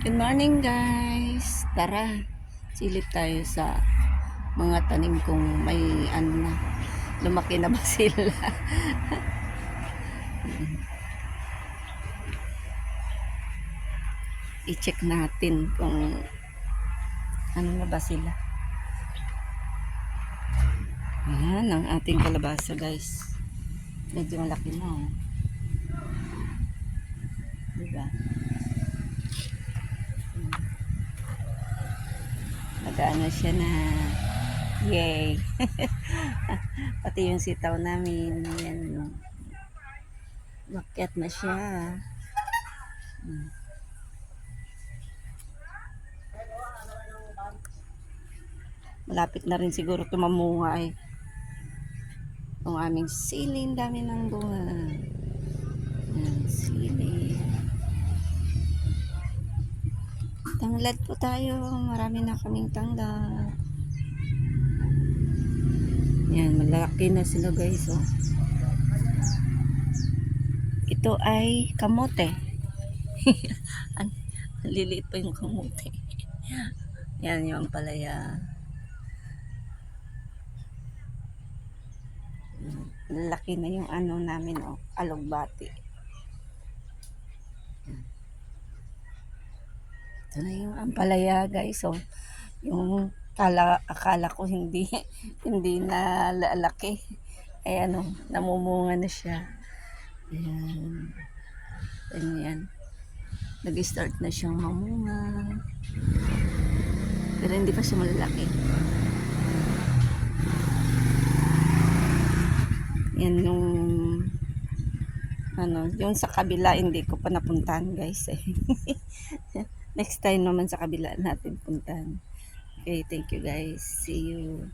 Good morning guys. Tara, silip tayo sa mga tanim kong may ano na, lumaki na ba sila. I-check natin kung ano na ba sila. Ayan ang ating kalabasa guys. Medyo malaki na. Diba? Nag-ano siya na. Yay! Pati yung sitaw namin. Yan. Makyat na siya. Malapit na rin siguro tumamunga eh. Ang aming siling, dami ng bunga. Yan, sili. Tanglad po tayo. Marami na kaming tanglad. Yan, malaki na sila guys. Oh. Ito ay kamote. Ang liliit pa yung kamote. Yan yung palaya. Laki na yung ano namin, oh, alugbati. Ito na yung ampalaya guys, oh. Yung akala ko hindi hindi na lalaki. Ay ano, namumunga na siya. Ayan. Ayan. Nag-start na siyang mamunga. Pero hindi pa siya malalaki. Yan yung ano, yung sa kabila hindi ko pa napuntahan guys eh. Next time naman sa kabila natin puntahan. Okay, thank you guys. See you.